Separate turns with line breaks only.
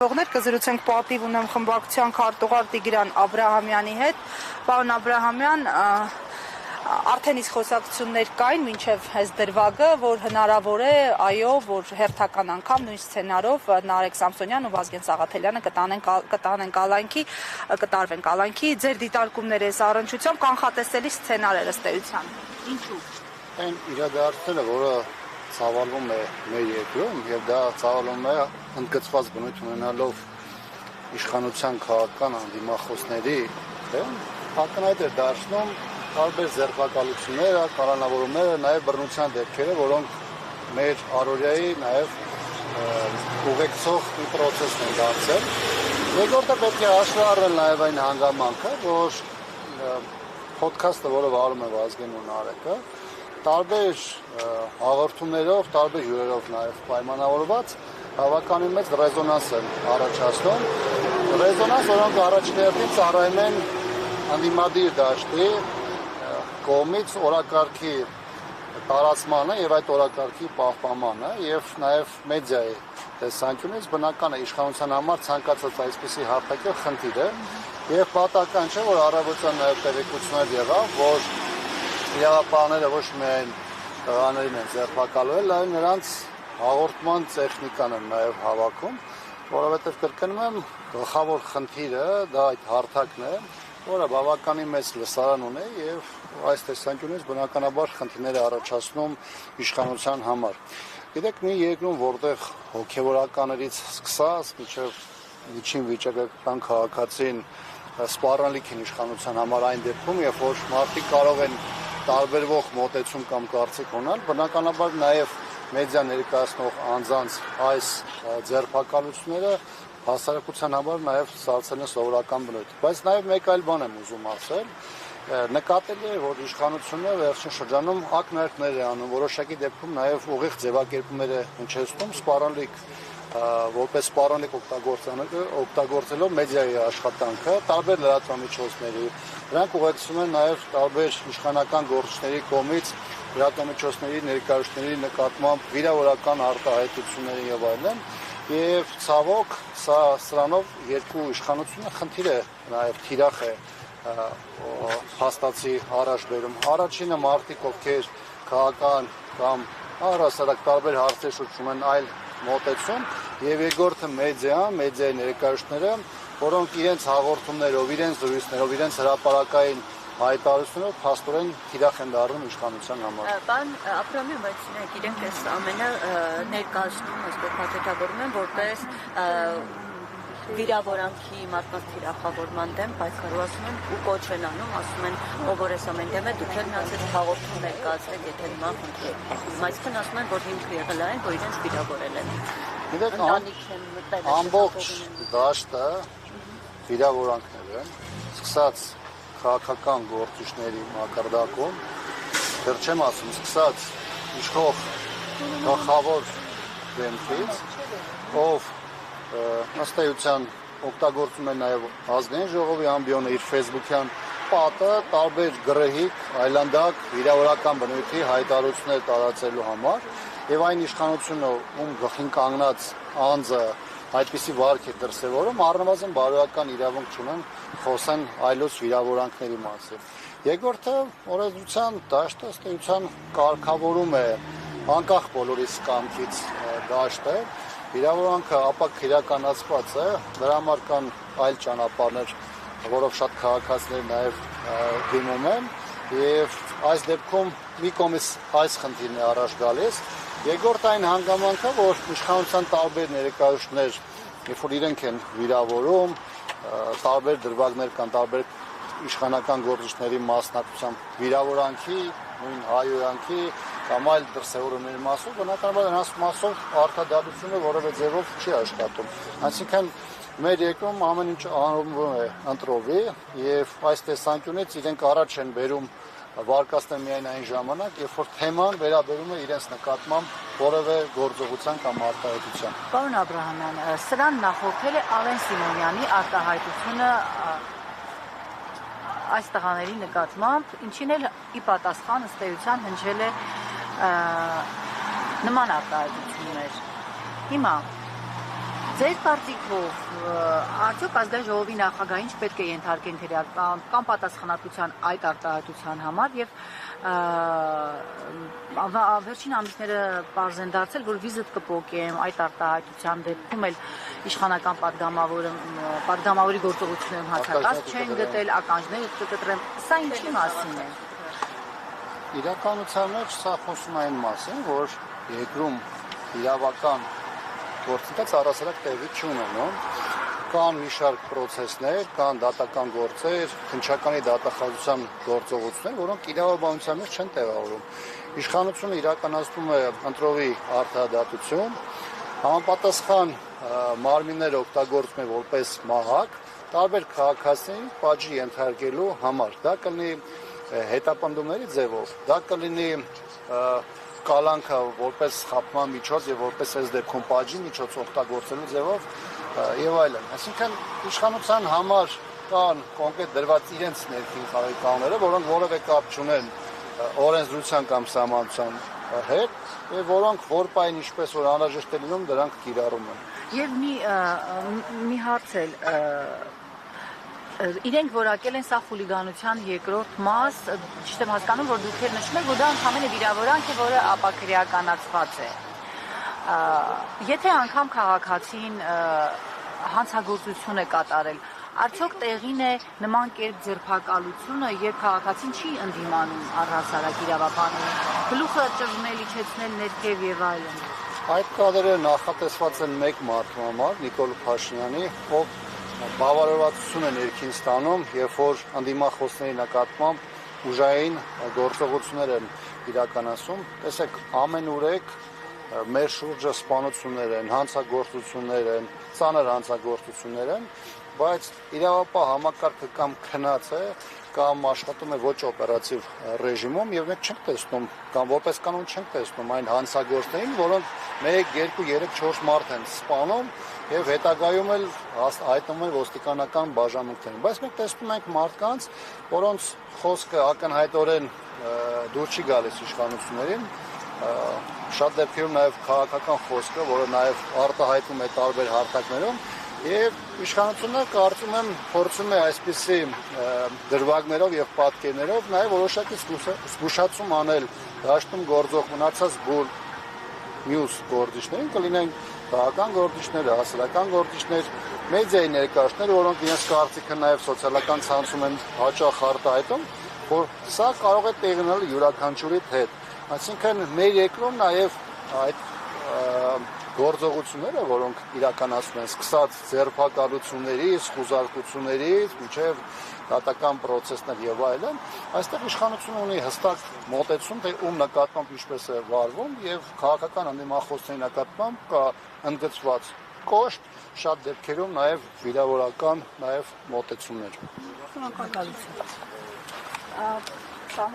Կզրուցենք պատիվ ունեմ խմբակցության քարտուղար Տիգրան Աբրահամյանի հետ։ Պարոն Աբրահամյան, արդեն իսկ խոսակցություններ կային մինչև այս դրվագը, որ հնարավոր է, այո, որ հերթական անգամ նույն սցենարով Նարեկ Սամսոնյանն ու Վազգեն Սաղաթելյանը կտարվեն կալանքի։ Ձեր դիտարկումները այս առնչությամբ կանխատեսելի սցենար էր ըստ էության։ Ինչու՞։
Այն իրադարձությունը, որը ցավալվում է մեր երկրում եւ դա ցավալվում է ընդգծված բնույթ ունենալով իշխանության քաղաքական անդիմախոսների, ակնհայտ է դարձնում տարբեր ձեռնարկությունները, կանոնավորումները, նաեւ բռնության դեպքերը, որոնք մեր առօրյայի նաեւ ուղեկցող մի process են դարձել։ Երկրորդը պետք է հաշվի առնել նաեւ այն հանգամանքը, որ podcast-ը, որը վարում է Վազգեն ու Նարեկը, տարբեր հաղորդումներով, տարբեր հյուրերով նաև պայմանավորված բավականին մեծ ռեզոնանս են առաջացնում։ Ռեզոնանս, որոնք առաջին հերթին ծառայում են անդիմադիր դաշտի կողմից օրակարգի տարածմանը եւ այդ օրակարգի պահպանմանը եւ նաեւ մեդիայի տեսանկյունից բնական է իշխանության համար ցանկացած այսպիսի հարթակի խնդիր է եւ պատահական չէ, որ առավոտյան նաեւ տեղեկություններ եղավ, որ իրավապահները ոչ միայն տղաներին են ձերբակալվել, այլ նրանց հաղորդման տեխնիկան են նաև հավաքում, որովհետև կրկնում եմ, գլխավոր խնդիրը դա այդ հարթակն է, որը բավականին մեծ լսարան ունի եւ այս տեսանկյունից բնականաբար խնդիրներ է առաջացնում իշխանության համար։ Գիտեք, մի երկրում, որտեղ հոգեվորականներից սկսած մինչև միջին վիճակական քաղաքացին սպառնալիք են իշխանության համար այն դեպքում, երբ որ մարդիկ կարող են տարբերվող մոտեցում կամ կարծիք ունենալ, բնականաբար նաև մեդիա ներկայացնող անձանց այս ձերբակալությունները հասարակության համար նաև ստացել են սովորական բնույթ։ Բայց նաև մեկ այլ բան եմ ուզում ասել, նկատելի է, որ իշխանությունը վերջին շրջանում ակնարկներ է անում, որոշակի դեպքում նաև ուղիղ ձևակերպումներ է հնչեցնում սպառնալիք որպես սպառնալիք օգտագործելով մեդիայի աշխատանքը, տարբեր լրատվամիջոցների, նրանք ուղեկցում են նաև տարբեր իշխանական գործիչների կողմից լրատվամիջոցների ներկայացուցիչների նկատմամբ վիրավորական արտահայտությունների եւ այլն, եւ ցավոք սրանով երկու իշխանությունը խնդիր է նաև թիրախ է հաստացի առաջ բերում։ Առաջինը մարդիկ, ովքեր քաղաքական կամ առհասարակ տարբեր հարցեր շուրջ ունեն այլ մոտեցում, եւ երկրորդը մեդիայի ներկայացուցիչները, որոնք իրենց հաղորդումներով, իրենց զրույցներով, իրենց հրապարակային հայտարարություններով փաստորեն թիրախ են դառնում իշխանության համար։
Պարոն Աբրահամյան, բայց իրենք այս ամենը ներկայացնում, այսպես փաթեթավորում են, որպես վիրավորանքի մարդկանց թիրախավորման դեմ պայքարում են ու կոչ են անում, ասում են, ով որ այս ամեն դեմ է, դուք էլ նրանց հաղորդում ներկայացրեք, եթե հիմա խնդրեք։ Այսինքն ասում են, որ հիմք եղել այն, որ իրենց վիրավորել են։
Գիտեք, ամբողջ դաշտը վիրավորանքներ են, սկսած քաղաքական գործիչների մակարդակում, դեռ չեմ ասում, սկսած իշխող գլխավոր դեմքից, ով ըստ էության օգտագործում է նաև ազգային ժողովի ամբիոնը իր ֆեյսբուքյան պատը տարբեր գրեհիկ, այլանդակ, վիրավորական բնույթի հայտարարություններ տարածելու համար եւ այն իշխանությունը, ում գլխին կանգնած անձը այդպիսի վարք է դրսևորում, առնվազն բարոյական իրավունք չունեն խոսեն այլոց վիրավորանքների մասին։ Երկրորդը օրենսդրության դաշտը ըստ էության կարգավորում է անկախ բոլորիս կամքից դաշտը, վիրավորանքը ապակ իրականացված է, դրա համար կան այլ ճանապարհներ, որով շատ քաղաքացիներ նաև դիմում են, եւ այս դեպքում մի կողմից այս խնդիրն է առաջ գալիս, երկրորդ այն հանգամանքը, որ իշխանության տարբեր ներկայացուցիչներ, երբ որ իրենք են վիրավորում, տարբեր դրվագներ կան, տարբեր իշխանական գործիչների մասնակցությամբ վիրավորանքի, նույն հայոյանքի կամ այլ դրսևորումների մասով, բնականաբար նրանց մասով արտադատությունը որևէ ձևով չի աշխատում։ Այսինքն մեր երկրում ամեն ինչ անորոշվում է ընտրովի եւ այս տեսանկյունից իրենք առաջ են բերում վարկածները միայն այն ժամանակ, երբ որ թեման վերաբերում է իրենց նկատմամբ որևէ գործողության կամ արտահայտության։
Պարոն Աբրահամյան, սրան նախորդել է Ալեն Սիմոնյանի արտահայտությունը այս տղաների նկատմամբ, ինչին էլ ի պատասխան ըստ էության հնչել է նման արտահայտություններ։ Հիմա
Ձեր կարծիքով արդյոք ազգային ժողովի նախագահին չպետք է ենթարկենք քրեական պատասխանատվության այդ արտահայտության համար եւ վերջին ամիսները պարզ են դարձել, որ վիզիտ կփոկեմ այդ արտահայտության դեպքում էլ իշխանական падգամավորի գործողություններում հացակաց չեն գտել, ականջներ կկտրեմ, սա ինչի մասին է։
Իրականության մեջ սա խոսում այն մասին, որ երկրում իրավական գործընթաց առասարակ տեղի չունենում, կան մի շարք պրոցեսներ, կան դատական գործեր, քննչականի դատախազության գործողություններ, որոնք իրավաբանության մեջ չեն տեղավորվում։ Իշխանությունը իրականացնում է ընտրովի արդարադատություն, համապատասխան մարմինները օգտագործում է որպես մահակ, տարբեր քաղաքացիներին պատժի ենթարկելու համար։ Դա կլինի հետապնդումների ձևով, դա կլինի կալանքը որպես խաբման միջոց եւ որպես այս դեպքում պատժի միջոց օգտագործելու ձևով եւ այլն։ Այսինքն իշխանության համար կան կոնկրետ դրված իրենց ներքին խաղի որոնք որևէ կապ չունեն օրենսդրության կամ սահմանության հետ եւ որոնք որպայն ինչպես որ անհրաժեշտ է լինում դրանք կիրառում են։
Եվ մի հարց էլ իրենք որակել են սա խուլիգանության երկրորդ մաս, ճիշտ եմ հասկանում, որ դուք էլ նշում եք, որ դա ընդհանրապես վիրավորանք է, որը ապաքրեականացված է։ Եթե անգամ քաղաքացին հանցագործություն է կատարել, արդյոք տեղին է նման կերպ ձերբակալությունը, երբ քաղաքացին չի ընդդիմանում առհասարակ իրավաբանին, գլուխը ճռնել, իջեցնել ներքև եւ այլն։
Այդ կադրերը նախատեսված են մեկ մարդու համար, Նիկոլ Փաշինյանի, ով բավարարվածություն է ներքին ստանում, երբ որ ընդդիմախոսների նկատմամբ ուժային գործողություններ են իրականացում։ Տեսեք, ամենուրեք մեր շուրջը սպանություններ են, հանցագործություններ են, ծանր հանցագործություններ են, բայց իրավապահ համակարգը կամ քնած է, կամ աշխատում է ոչ օպերատիվ ռեժիմում եւ մենք չենք տեսնում կամ որպես կանոն չենք տեսնում այն հանցագործներին, որոնք 1, 2, 3, 4 մարդ են սպանում եւ հետագայում էլ հայտնում են ոստիկանական բաժանմունքներին, բայց մենք տեսնում ենք մարդկանց, որոնց խոսքը ակնհայտորեն դուր չի գալիս իշխանություններին, շատ դեպքերում նաեւ քաղաքական խոսքը, որը նաեւ արտահայտվում է տարբեր հարթակներում եւ իշխանությունը կարծում եմ փորձում է այսպիսի դրվագներով եւ պատկերներով նաեւ որոշակի զգուշացում անել դաշտում գործող մնացած բոլոր մյուս գործիչներին, կլինեն քաղաքական գործիչներ, հասարակական գործիչներ, մեդիայի ներկայացուցիչներ, որոնք իրենց կարծիքը նաեւ սոցիալական ցանցում են հաճախ արտահայտում, որ սա կարող է տեղի ունենալ յուրաքանչյուրի հետ։ Այսինքն մեր երկրում նաեւ այդ գործողությունները, որոնք իրականացնում են սկսած ձերբակալություններից, խուզարկություններից, մինչև դատական պրոցեսներ եւ այլն, այստեղ իշխանությունը ունի հստակ մոտեցում, թե ում նկատմամբ ինչպես է վարվում եւ քաղաքական ընդդիմախոսների նկատմամբ կա ընդգծված կոշտ, շատ դեպքերում նաեւ վիրավորական նաեւ մոտեցումներ։
Շնորհակալություն։